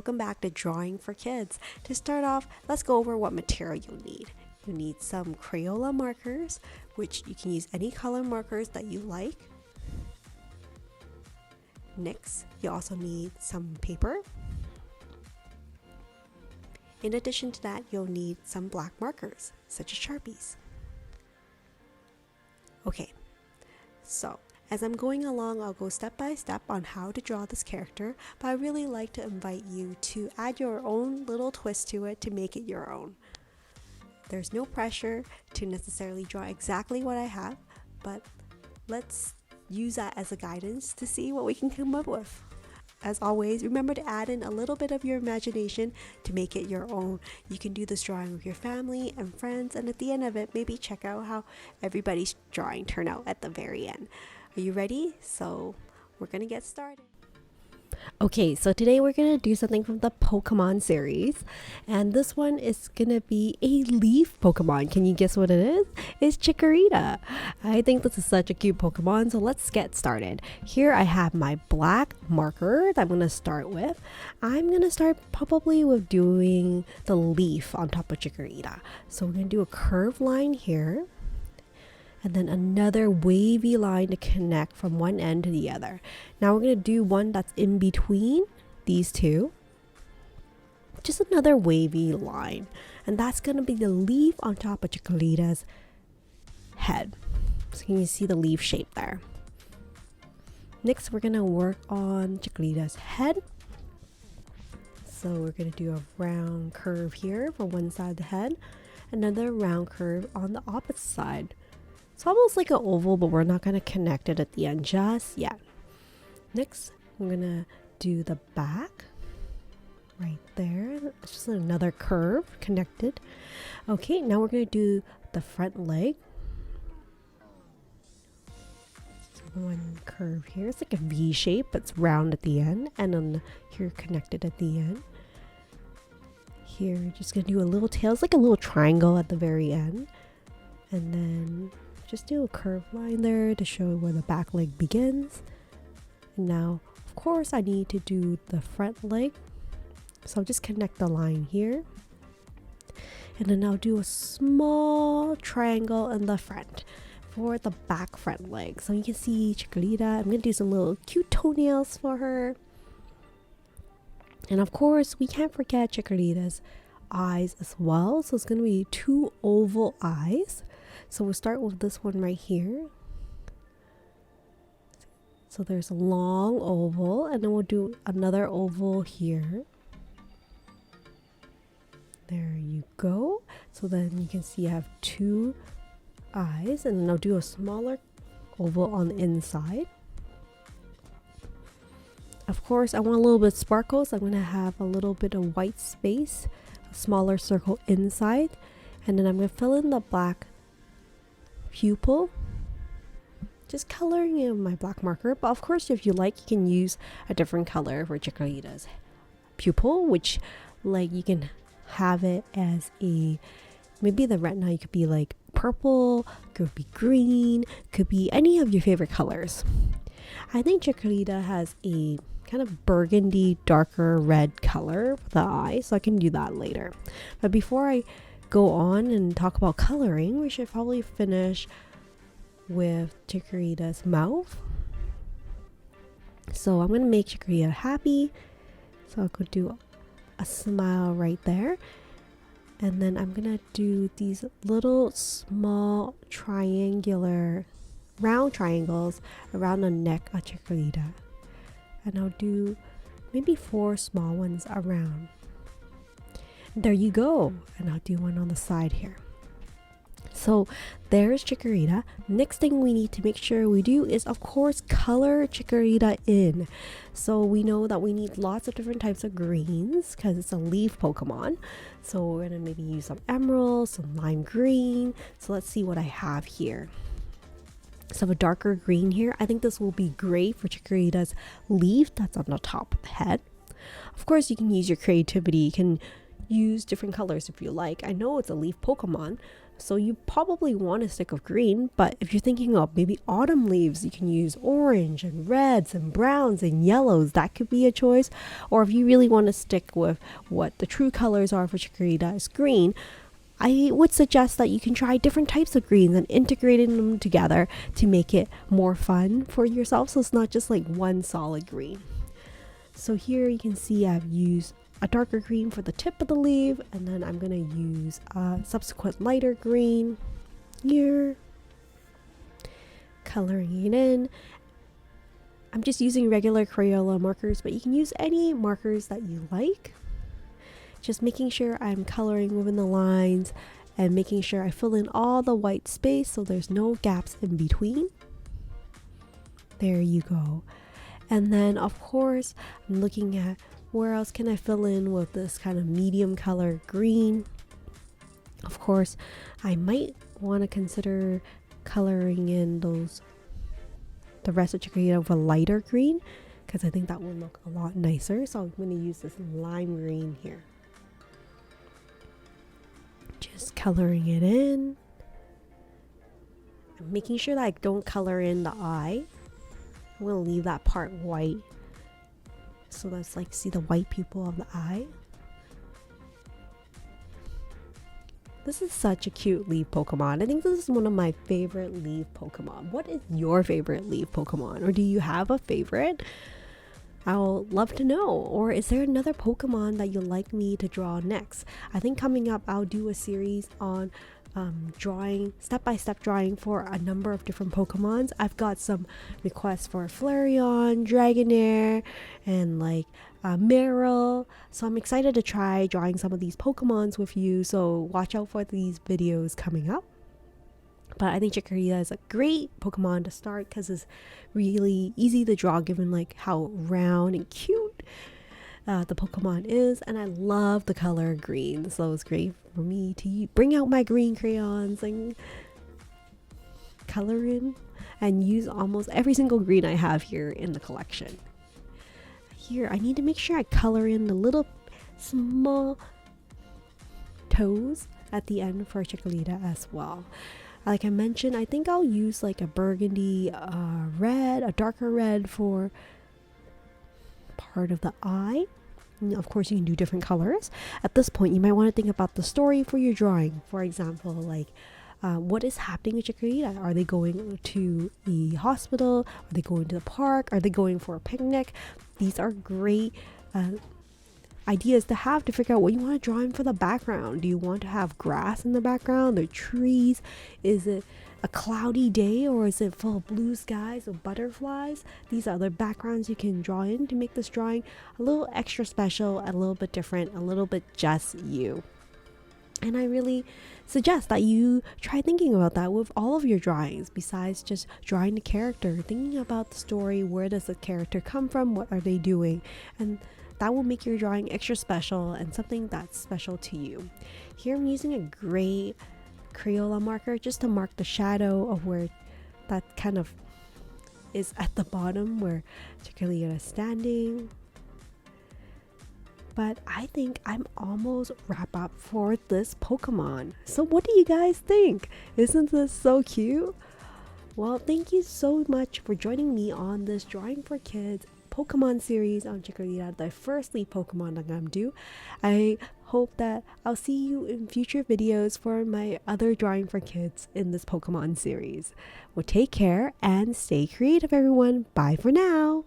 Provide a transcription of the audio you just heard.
welcome back to Drawing for Kids. To start off, let's go over what material you'll need. You need some Crayola markers, which you can use any color markers that you like. Next, you also need some paper. In addition to that, you'll need some black markers, such as Sharpies. Okay, so as I'm going along, I'll go step by step on how to draw this character, but I really like to invite you to add your own little twist to it to make it your own. There's no pressure to necessarily draw exactly what I have, but let's use that as a guidance to see what we can come up with. As always, remember to add in a little bit of your imagination to make it your own. You can do this drawing with your family and friends, and at the end of it, maybe check out how everybody's drawing turned out at the very end. Are you ready? So we're gonna get started. Okay, so today we're gonna do something from the Pokemon series, and this one is gonna be a leaf Pokemon. Can you guess what it is? It's Chikorita. I think this is such a cute Pokemon, so let's get started. Here I have my black marker that I'm gonna start with. I'm gonna start probably with doing the leaf on top of Chikorita. So we're gonna do a curved line here, and then another wavy line to connect from one end to the other. Now we're going to do one that's in between these two. Just another wavy line. And that's going to be the leaf on top of Chikorita's head. So you can see the leaf shape there. Next, we're going to work on Chikorita's head. So we're going to do a round curve here for one side of the head. Another round curve on the opposite side. It's almost like an oval, but we're not going to connect it at the end just yet. Next, I'm going to do the back right there. It's just another curve connected. Okay, now we're going to do the front leg. One curve here. It's like a V shape, but it's round at the end. And then here connected at the end. Here, just going to do a little tail. It's like a little triangle at the very end. And then just do a curved line there to show where the back leg begins. And now, of course, I need to do the front leg. So I'll just connect the line here. And then I'll do a small triangle in the front for the back front leg. So you can see Chikorita. I'm going to do some little cute toenails for her. And of course, we can't forget Chikorita's eyes as well. So it's going to be two oval eyes. So we'll start with this one right here. So there's a long oval, and then we'll do another oval here. There you go. So then you can see I have two eyes, and then I'll do a smaller oval on the inside. Of course, I want a little bit of sparkles. I'm going to have a little bit of white space, a smaller circle inside, and then I'm going to fill in the black pupil, just coloring in my black marker. But of course, if you like, you can use a different color for Chikorita's pupil, which like you can have it as a, maybe the retina could be like purple, could be green, could be any of your favorite colors. I think Chikorita has a kind of burgundy darker red color for the eye, so I can do that later. But before I go on and talk about coloring, we should probably finish with Chikorita's mouth. So I'm going to make Chikorita happy. So I'll go do a smile right there. And then I'm going to do these little small triangular round triangles around the neck of Chikorita. And I'll do maybe 4 small ones around. There you go. And I'll do one on the side here. So there's Chikorita. Next thing we need to make sure we do is, of course, color Chikorita in. So we know that we need lots of different types of greens because it's a leaf Pokemon. So we're going to maybe use some emerald, some lime green. So let's see what I have here. So a darker green here. I think this will be great for Chikorita's leaf that's on the top of the head. Of course, you can use your creativity. You can use different colors if you like. I know it's a leaf Pokemon, so you probably want a stick of green, but if you're thinking of maybe autumn leaves, you can use orange and reds and browns and yellows. That could be a choice. Or if you really want to stick with what the true colors are for Chikorita is green, I would suggest that you can try different types of greens and integrating them together to make it more fun for yourself, so it's not just like one solid green. So here you can see I've used a darker green for the tip of the leaf, and then I'm going to use a subsequent lighter green here, coloring it in. I'm just using regular Crayola markers, but you can use any markers that you like. Just making sure I'm coloring within the lines and making sure I fill in all the white space so there's no gaps in between. There you go. And then of course I'm looking at where else can I fill in with this kind of medium color green. Of course I might want to consider coloring in the rest of Chikorita with a lighter green, because I think that will look a lot nicer. So I'm going to use this lime green here. Just coloring it in. I'm making sure that I don't color in the eye. I'm going to leave that part white. So let's like see the white pupil of the eye. This is such a cute leaf Pokemon. I think this is one of my favorite leaf Pokemon. What is your favorite leaf Pokemon? Or do you have a favorite? I'll love to know. Or is there another Pokemon that you'd like me to draw next? I think coming up I'll do a series on drawing, step-by-step drawing for a number of different Pokemons. I've got some requests for Flareon, Dragonair, and like Meryl. So I'm excited to try drawing some of these Pokemons with you. So watch out for these videos coming up. But I think Chikorita is a great Pokemon to start because it's really easy to draw given like how round and cute the Pokemon is. And I love the color green, so it's great for me to bring out my green crayons and color in and use almost every single green I have here in the collection. Here I need to make sure I color in the little small toes at the end for Chikorita as well. Like I mentioned, I think I'll use like a burgundy red, a darker red for part of the eye. And of course, you can do different colors. At this point, you might want to think about the story for your drawing. For example, like what is happening with Chikorita? Are they going to the hospital? Are they going to the park? Are they going for a picnic? These are great ideas to have to figure out what you want to draw in for the background. Do you want to have grass in the background or trees? Is it a cloudy day or is it full of blue skies or butterflies? These are the backgrounds you can draw in to make this drawing a little extra special, a little bit different, a little bit just you. And I really suggest that you try thinking about that with all of your drawings, besides just drawing the character, thinking about the story. Where does the character come from? What are they doing? And that will make your drawing extra special and something that's special to you. Here I'm using a gray Crayola marker just to mark the shadow of where that kind of is at the bottom where Chikorita is standing. But I think I'm almost wrap up for this Pokemon. So what do you guys think? Isn't this so cute? Well, thank you so much for joining me on this Drawing for Kids Pokemon series on Chikorita, the first leaf Pokemon I'm gonna do. I hope that I'll see you in future videos for my other Drawing for Kids in this Pokemon series. Well, take care and stay creative, everyone. Bye for now.